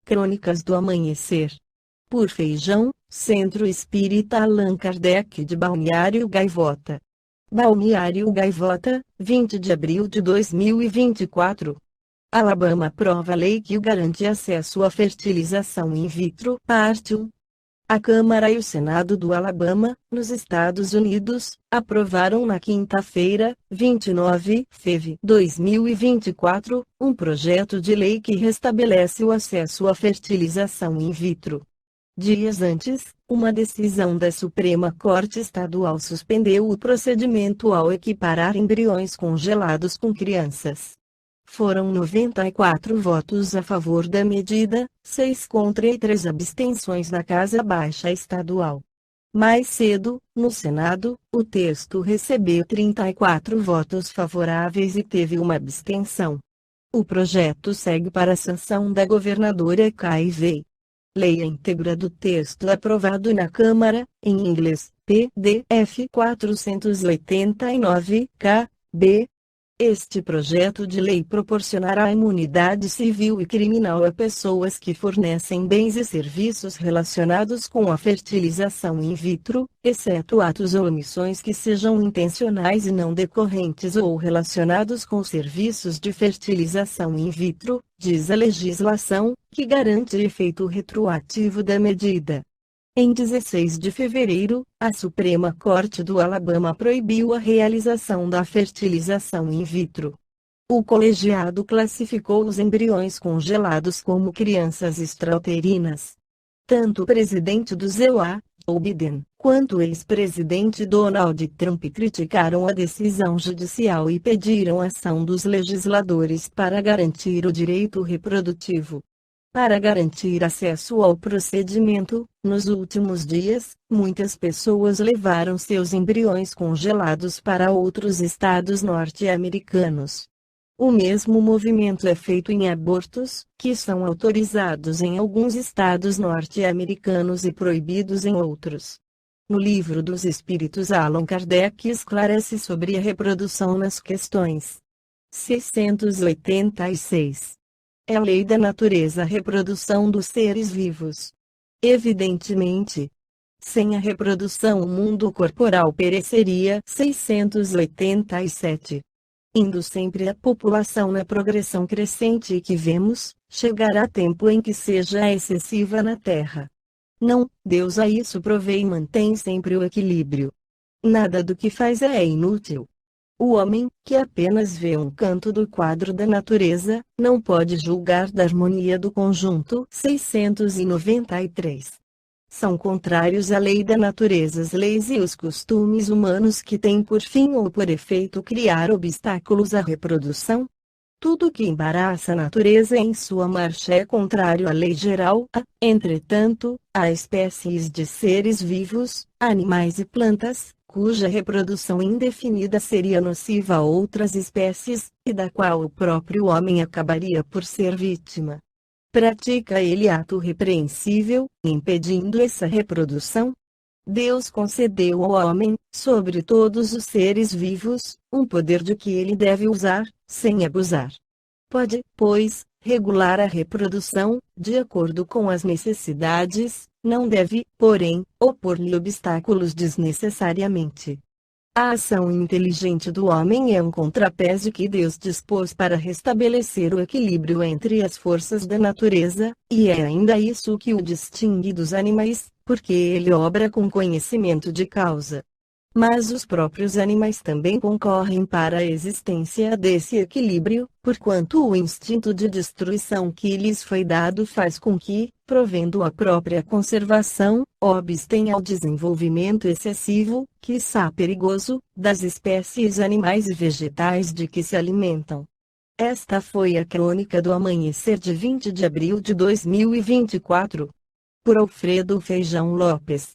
Crônicas do Amanhecer. Por Feijão, Centro Espírita Allan Kardec de Balneário Gaivota. Balneário Gaivota, 20 de abril de 2024. Alabama aprova lei que garante acesso à fertilização in vitro. Parte 1. A Câmara e o Senado do Alabama, nos Estados Unidos, aprovaram na quinta-feira, 29 de 2024, um projeto de lei que restabelece o acesso à fertilização in vitro. Dias antes, uma decisão da Suprema Corte Estadual suspendeu o procedimento ao equiparar embriões congelados com crianças. Foram 94 votos a favor da medida, 6 contra e 3 abstenções na Casa Baixa Estadual. Mais cedo, no Senado, o texto recebeu 34 votos favoráveis e teve uma abstenção. O projeto segue para a sanção da governadora K.V. Leia a íntegra do texto aprovado na Câmara, em inglês, PDF 489-KB. Este projeto de lei proporcionará imunidade civil e criminal a pessoas que fornecem bens e serviços relacionados com a fertilização in vitro, exceto atos ou omissões que sejam intencionais e não decorrentes ou relacionados com serviços de fertilização in vitro, diz a legislação, que garante efeito retroativo da medida. Em 16 de fevereiro, a Suprema Corte do Alabama proibiu a realização da fertilização in vitro. O colegiado classificou os embriões congelados como crianças extrauterinas. Tanto o presidente do ZEUA, Joe Biden, quanto o ex-presidente Donald Trump criticaram a decisão judicial e pediram ação dos legisladores para garantir o direito reprodutivo. Para garantir acesso ao procedimento, nos últimos dias, muitas pessoas levaram seus embriões congelados para outros estados norte-americanos. O mesmo movimento é feito em abortos, que são autorizados em alguns estados norte-americanos e proibidos em outros. No Livro dos Espíritos, Allan Kardec esclarece sobre a reprodução nas questões 686. É a lei da natureza a reprodução dos seres vivos. Evidentemente, sem a reprodução o mundo corporal pereceria. 687. Indo sempre a população na progressão crescente que vemos, chegará tempo em que seja excessiva na Terra. Não, Deus a isso provê e mantém sempre o equilíbrio. Nada do que faz é inútil. O homem, que apenas vê um canto do quadro da natureza, não pode julgar da harmonia do conjunto. 693. São contrários à lei da natureza as leis e os costumes humanos que têm por fim ou por efeito criar obstáculos à reprodução. Tudo que embaraça a natureza em sua marcha é contrário à lei geral. Entretanto, há espécies de seres vivos, animais e plantas, cuja reprodução indefinida seria nociva a outras espécies, e da qual o próprio homem acabaria por ser vítima. Pratica ele ato repreensível, impedindo essa reprodução? Deus concedeu ao homem, sobre todos os seres vivos, um poder de que ele deve usar, sem abusar. Pode, pois, regular a reprodução, de acordo com as necessidades, não deve, porém, opor-lhe obstáculos desnecessariamente. A ação inteligente do homem é um contrapeso que Deus dispôs para restabelecer o equilíbrio entre as forças da natureza, e é ainda isso que o distingue dos animais, porque ele obra com conhecimento de causa. Mas os próprios animais também concorrem para a existência desse equilíbrio, porquanto o instinto de destruição que lhes foi dado faz com que, provendo a própria conservação, obstenha ao desenvolvimento excessivo, quiçá perigoso, das espécies animais e vegetais de que se alimentam. Esta foi a crônica do amanhecer de 20 de abril de 2024. Por Alfredo Feijão Lopes.